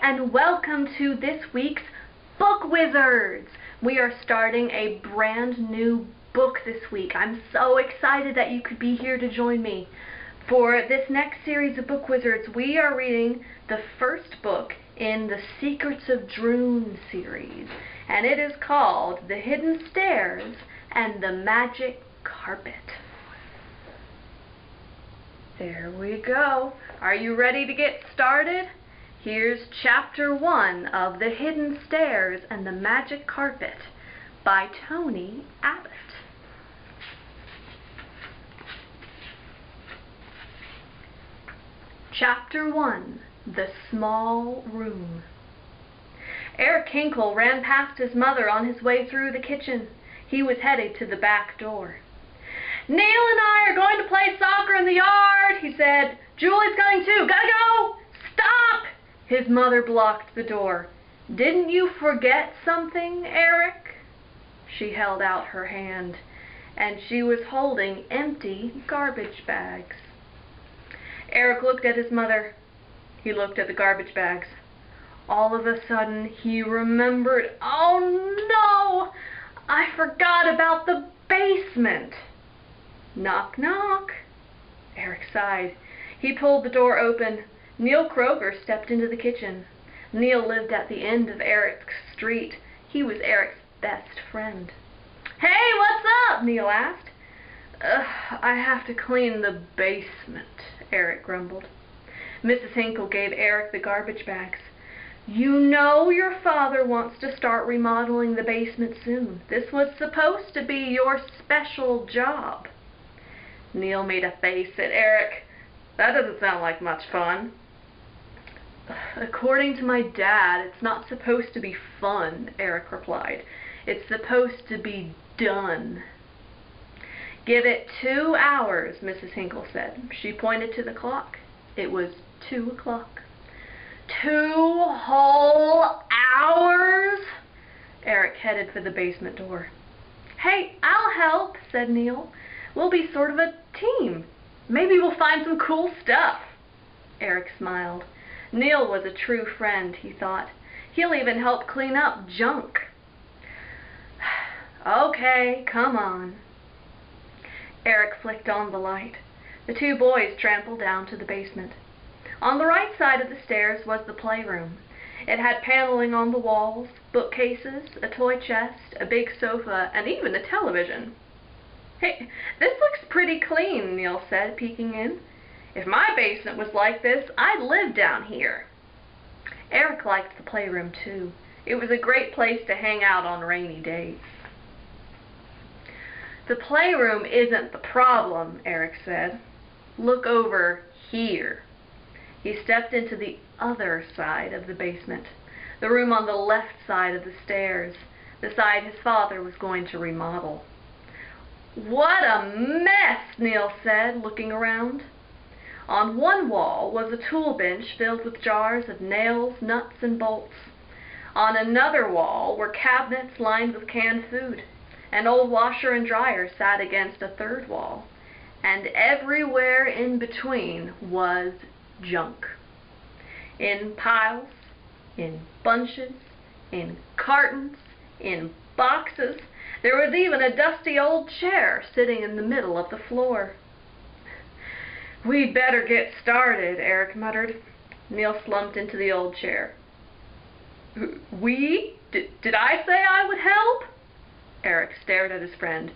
and welcome to this week's Book Wizards. We are starting a brand new book this week. I'm so excited that you could be here to join me. For this next series of Book Wizards, we are reading the first book in the Secrets of Droon series, and it is called The Hidden Stairs and the Magic Carpet. There we go. Are you ready to get started? Here's Chapter 1 of The Hidden Stairs and the Magic Carpet by Tony Abbott. Chapter 1, The Small Room. Eric Hinkle ran past his mother on his way through the kitchen. He was headed to the back door. "Neil and I are going to play soccer in the yard," he said. "Julie's going too. Gotta go!" "Stop!" His mother blocked the door. "Didn't you forget something, Eric?" She held out her hand, and she was holding empty garbage bags. Eric looked at his mother. He looked at the garbage bags. All of a sudden, he remembered, "Oh no! I forgot about the basement." Knock, knock. Eric sighed. He pulled the door open. Neil Kroger stepped into the kitchen. Neil lived at the end of Eric's street. He was Eric's best friend. "Hey, what's up?" Neil asked. "I have to clean the basement," Eric grumbled. Mrs. Hinkle gave Eric the garbage bags. "You know your father wants to start remodeling the basement soon. This was supposed to be your special job." Neil made a face at Eric. "That doesn't sound like much fun." "According to my dad, it's not supposed to be fun," Eric replied. "It's supposed to be done." "Give it 2 hours, Mrs. Hinkle said. She pointed to the clock. It was 2 o'clock. 2 whole hours? Eric headed for the basement door. "Hey, I'll help," said Neil. "We'll be sort of a team. Maybe we'll find some cool stuff." Eric smiled. Neil was a true friend, he thought. He'll even help clean up junk. "Okay, come on." Eric flicked on the light. The 2 boys trampled down to the basement. On the right side of the stairs was the playroom. It had paneling on the walls, bookcases, a toy chest, a big sofa, and even a television. "Hey, this looks pretty clean," Neil said, peeking in. "If my basement was like this, I'd live down here." Eric liked the playroom too. It was a great place to hang out on rainy days. "The playroom isn't the problem," Eric said. "Look over here." He stepped into the other side of the basement, the room on the left side of the stairs, the side his father was going to remodel. "What a mess," Neil said, looking around. On one wall was a tool bench filled with jars of nails, nuts, and bolts. On another wall were cabinets lined with canned food. An old washer and dryer sat against a third wall. And everywhere in between was junk. In piles, in bunches, in cartons, in boxes. There was even a dusty old chair sitting in the middle of the floor. "We'd better get started," Eric muttered. Neil slumped into the old chair. "We? Did I say I would help?" Eric stared at his friend.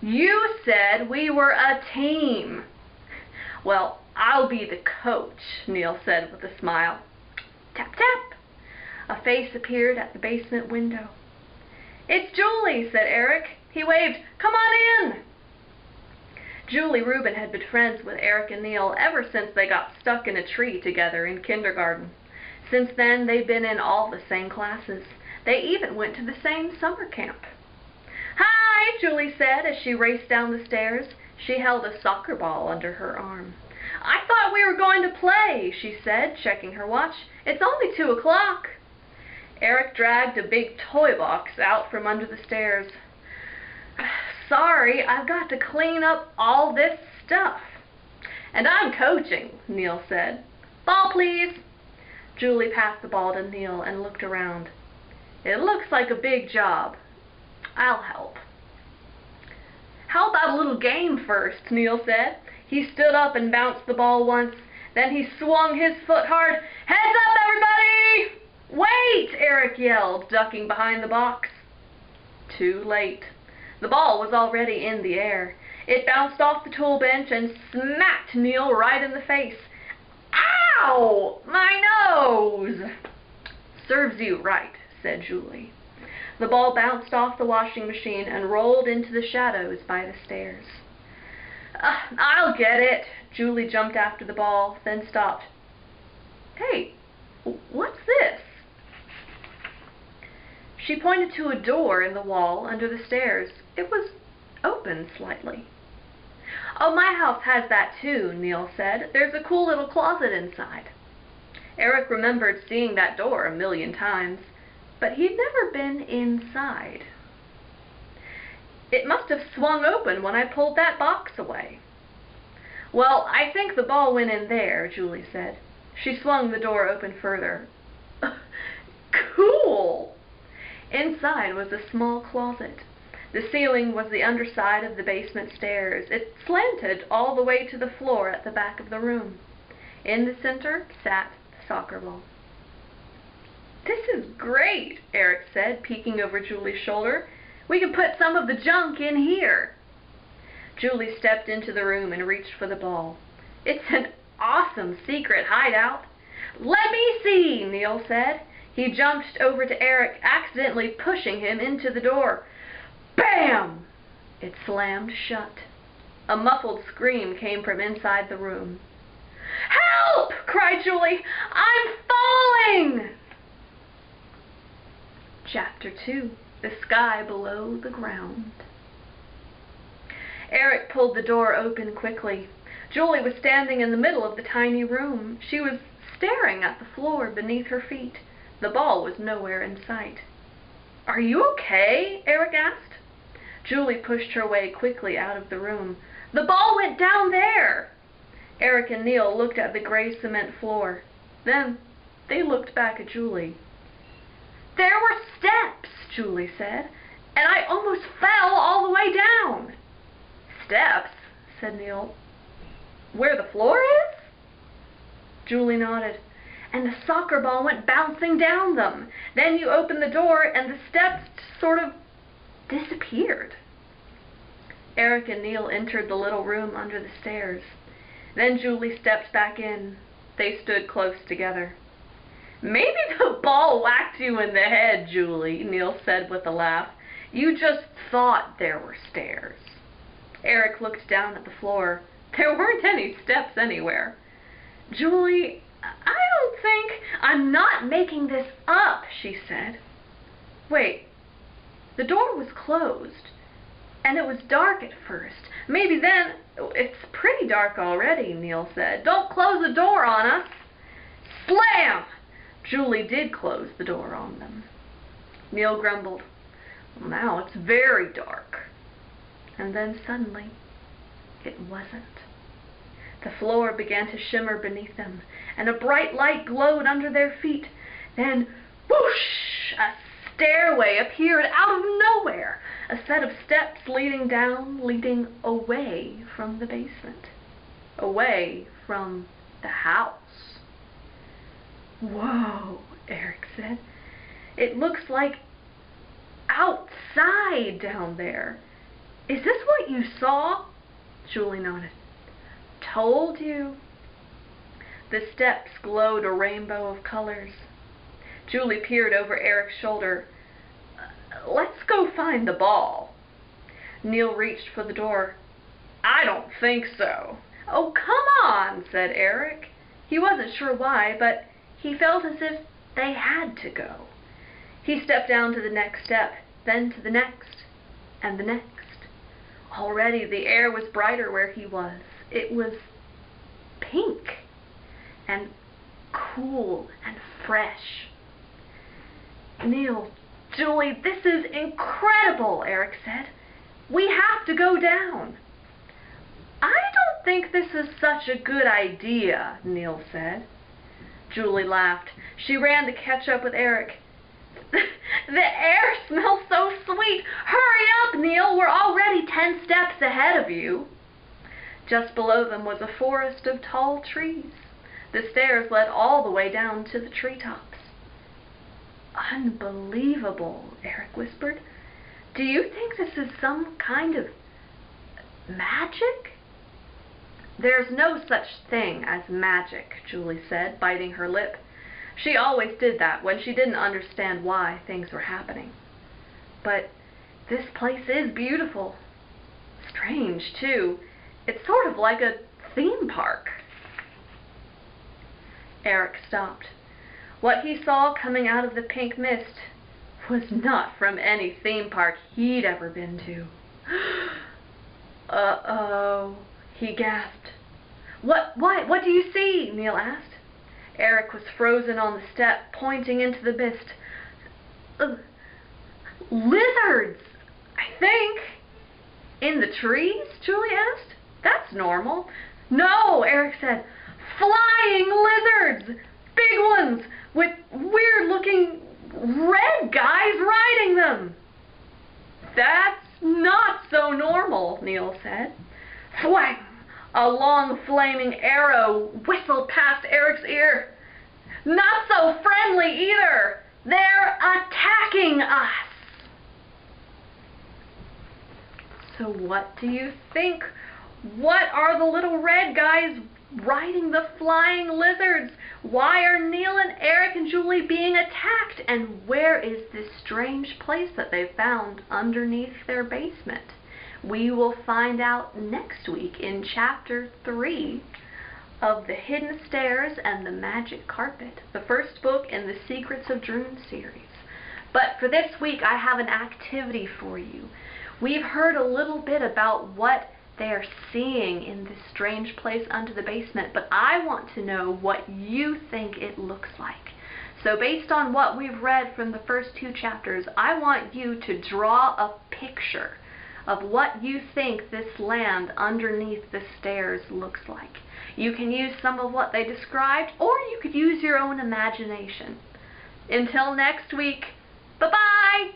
"You said we were a team." "Well, I'll be the coach," Neil said with a smile. Tap, tap. A face appeared at the basement window. "It's Julie," said Eric. He waved. "Come on in." Julie Rubin had been friends with Eric and Neil ever since they got stuck in a tree together in kindergarten. Since then, they'd been in all the same classes. They even went to the same summer camp. "Hi," Julie said as she raced down the stairs. She held a soccer ball under her arm. "I thought we were going to play," she said, checking her watch. "It's only 2 o'clock. Eric dragged a big toy box out from under the stairs. "Sorry, I've got to clean up all this stuff." "And I'm coaching," Neil said. "Ball, please." Julie passed the ball to Neil and looked around. "It looks like a big job. I'll help." "How about a little game first?" Neil said. He stood up and bounced the ball once. Then he swung his foot hard. "Heads up, everybody!" "Wait!" Eric yelled, ducking behind the box. Too late. The ball was already in the air. It bounced off the tool bench and smacked Neil right in the face. "Ow! My nose!" "Serves you right," said Julie. The ball bounced off the washing machine and rolled into the shadows by the stairs. "I'll get it." Julie jumped after the ball, then stopped. "Hey, what's this?" She pointed to a door in the wall under the stairs. It was open slightly. "Oh, my house has that too," Neil said. "There's a cool little closet inside." Eric remembered seeing that door a million times, but he'd never been inside. "It must have swung open when I pulled that box away." "Well, I think the ball went in there," Julie said. She swung the door open further. Cool! Inside was a small closet. The ceiling was the underside of the basement stairs. It slanted all the way to the floor at the back of the room. In the center sat the soccer ball. "This is great," Eric said, peeking over Julie's shoulder. "We can put some of the junk in here." Julie stepped into the room and reached for the ball. "It's an awesome secret hideout." "Let me see," Neil said. He jumped over to Eric, accidentally pushing him into the door. Bam! It slammed shut. A muffled scream came from inside the room. "Help!" cried Julie. "I'm falling!" Chapter 2. The Sky Below the Ground. Eric pulled the door open quickly. Julie was standing in the middle of the tiny room. She was staring at the floor beneath her feet. The ball was nowhere in sight. "Are you okay?" Eric asked. Julie pushed her way quickly out of the room. "The ball went down there!" Eric and Neil looked at the gray cement floor. Then they looked back at Julie. "There were steps," Julie said, "and I almost fell all the way down." "Steps?" said Neil. "Where the floor is?" Julie nodded. "And the soccer ball went bouncing down them. Then you opened the door and the steps sort of disappeared." Eric and Neil entered the little room under the stairs. Then Julie stepped back in. They stood close together. "Maybe the ball whacked you in the head, Julie," Neil said with a laugh. "You just thought there were stairs." Eric looked down at the floor. There weren't any steps anywhere. "Julie, I don't think—" "I'm not making this up," she said. "Wait, the door was closed, and it was dark at first. Maybe then—" "It's pretty dark already," Neil said. "Don't close the door on us." Slam! Julie did close the door on them. Neil grumbled, "Well, now it's very dark." And then suddenly, it wasn't. The floor began to shimmer beneath them, and a bright light glowed under their feet. Then, whoosh! A stairway appeared out of nowhere, a set of steps leading down, leading away from the basement, away from the house. "Whoa," Eric said. "It looks like outside down there. Is this what you saw?" Julie nodded. "Told you." The steps glowed a rainbow of colors. Julie peered over Eric's shoulder. "Let's go find the ball." Neil reached for the door. "I don't think so." "Oh, come on," said Eric. He wasn't sure why, but he felt as if they had to go. He stepped down to the next step, then to the next, and the next. Already the air was brighter where he was. It was pink and cool and fresh. "Neil, Julie, this is incredible," Eric said. "We have to go down." "I don't think this is such a good idea," Neil said. Julie laughed. She ran to catch up with Eric. The air smells so sweet. Hurry up, Neil. We're already 10 steps ahead of you. Just below them was a forest of tall trees. The stairs led all the way down to the treetops. Unbelievable, Eric whispered. Do you think this is some kind of magic? There's no such thing as magic, Julie said, biting her lip. She always did that when she didn't understand why things were happening. But this place is beautiful. Strange, too. It's sort of like a theme park. Eric stopped. What he saw coming out of the pink mist was not from any theme park he'd ever been to. Uh-oh, he gasped. What do you see? Neil asked. Eric was frozen on the step, pointing into the mist. Lizards, I think. In the trees? Julie asked. That's normal. No, Eric said. Flying lizards! Big ones! With weird-looking red guys riding them! That's not so normal, Neil said. Thwang! A long flaming arrow whistled past Eric's ear. Not so friendly either! They're attacking us! So what do you think? What are the little red guys riding the flying lizards? Why are Neil and Eric and Julie being attacked? And where is this strange place that they found underneath their basement? We will find out next week in Chapter 3 of The Hidden Stairs and the Magic Carpet, the first book in the Secrets of Droon series. But for this week, I have an activity for you. We've heard a little bit about what they're seeing in this strange place under the basement, but I want to know what you think it looks like. So based on what we've read from the first 2 chapters, I want you to draw a picture of what you think this land underneath the stairs looks like. You can use some of what they described, or you could use your own imagination. Until next week, bye-bye!